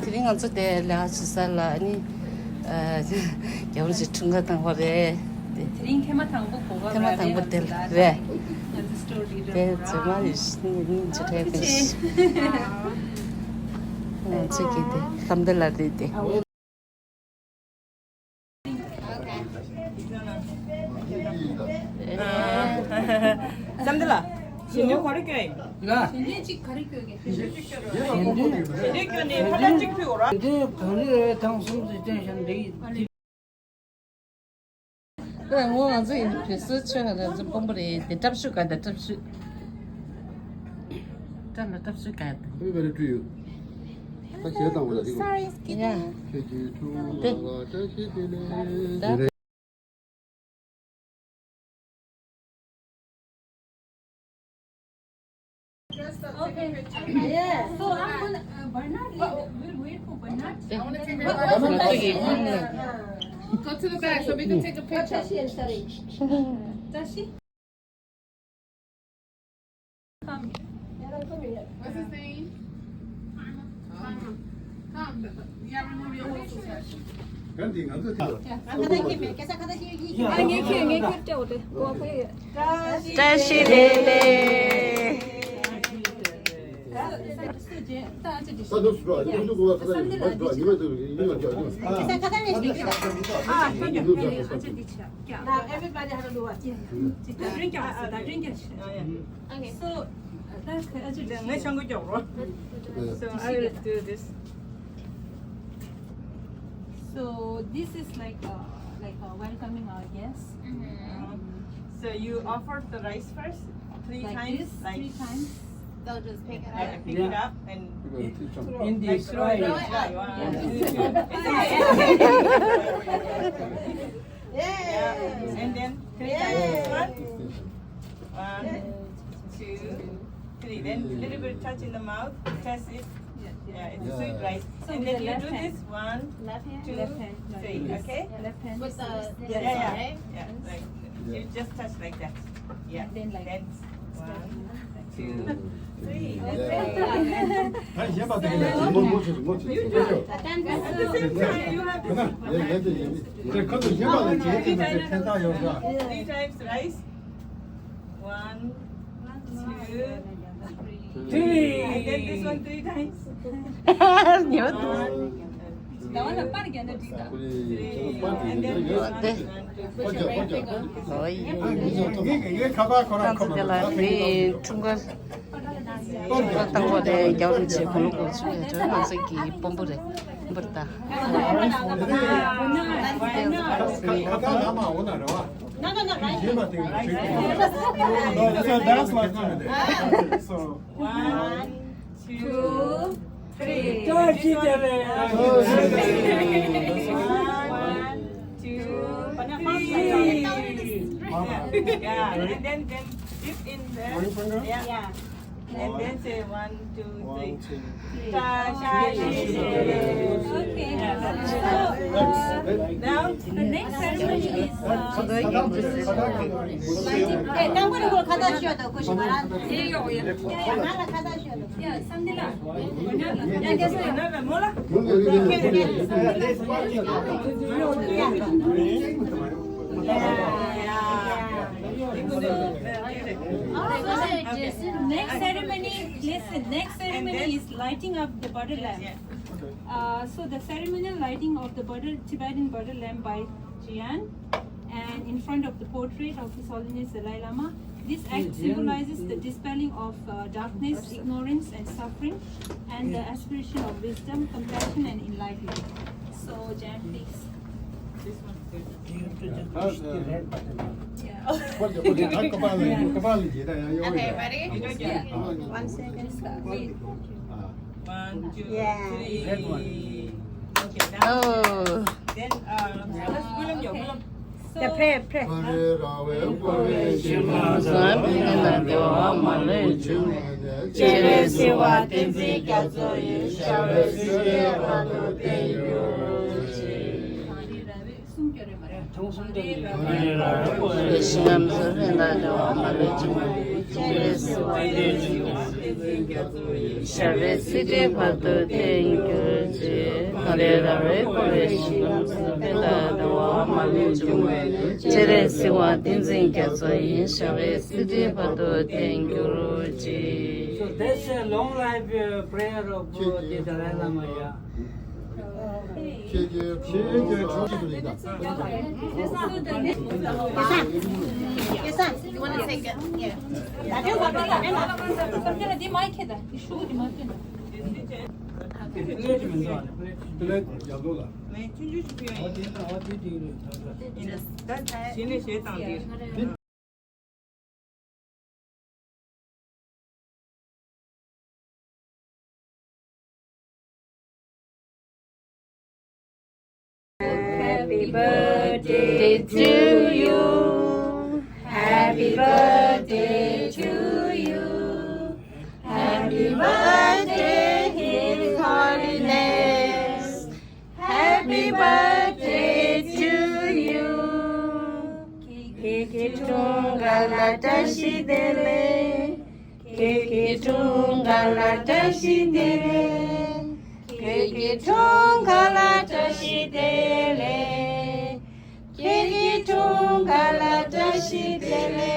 드링 안 줬대. 내가 주살라 아니 겨울지 중간당 거래. 드링 테마탕 보고 테마탕 보텔. 왜? 네, 정말 신이 저래 그치. 저기 돼. 감들라도 돼. 쌈들라 신유 가르쳐요. 신제직 가르쳐야게. 신유교님 사진 찍히고 오라. 그래,我这平时吃的这蹦不的，得잡수干的잡수，真的잡수干的。 Everybody do you. That's the other one. Sorry, yeah. 네. Okay. Yeah. So I'm gonna Bernard. We'll wait for Bernard. Go to the back so we can take a picture. Does she? Come. What's his name? Come. You gotta remove your whistles. 짜시레레. Now everybody has to do what? Drink it. Drink it. Okay. So that's good. 내 전국적으로. So I will do this. So this is like welcoming our guests. So you offer the rice first, three Like times, this, like 3 times. They'll just pick it I up. pick it up and In like this throw it. way. Yeah. And then 3 times. One, two, three. Then a little bit touch in the mouth. Test it. Yeah, it's sweet rice. So And with then the you left do hand. this 1, Left hand. 2, Left hand. 3. Okay? Left hand. With the Yeah, this yeah, right? yeah. Like you just touch like that. Yeah. And then like- then 1, 2, 3. Yeah. At the same time, you have to 3 times rice. 1, 2, 3. And then this one 3 times. 나와는 빠르게 안 해도 And then this one. 네. 1, 2, 3. 어이. 깐스텔라 우리 중간 땅보다 겨울지 보고 중에 저는 저기 bom부래 버다. So, 1, 2, 3. George, This one. Italy. 1, 2, 3. Yeah, and then dip in there. Yeah. And then say 1, 2, 3. Okay. Now, The next ceremony is 땅굴을 그걸 갖다 주셔도 그것이 말하는 하나 갖다 주셔도 yeah, Sandila. another mola. Next ceremony, listen, next ceremony is lighting up the butter lamp. So the ceremonial lighting of the Tibetan butter lamp by Jian, and in front of the portrait of His Holiness Dalai Lama. This act symbolizes the dispelling of darkness, ignorance and suffering, and the aspiration of wisdom, compassion and enlightenment. So Jan, please. Yeah. Okay, ready? Yeah. 1 second start. 1, 2, Yeah. 3. Okay, now. 어. Then, let's William, William. So, 자, pray, pray. 제레스와 댄지 갸조이 샤레스에 와도 대요. 숨결을 말해. 예시감소를 나도 말해주고 제레스와 샤베스리 바도 땡큐지 가레라레 예시감소를 나도 말해주고 제레스와 땡zin께서 샤베스리 바도 땡큐지. So that's a long life prayer of the Dalai Lama. Yeah. 세계 중지들이다. 계산. You want to take it? Yeah. Samjana di mic hai da. Issue di mic hai. Plate में दो आने plate. 블랙 야구가. 네, 춘주 주피요. 어디 뒤로. 진의 제당들. Happy birthday to you. Happy birthday to you. Happy birthday, His Holiness. Happy birthday to you. Kekitungalatashidele. Kekitungalatashidele. Kekitungalatashidele. Kekitungalatashidele.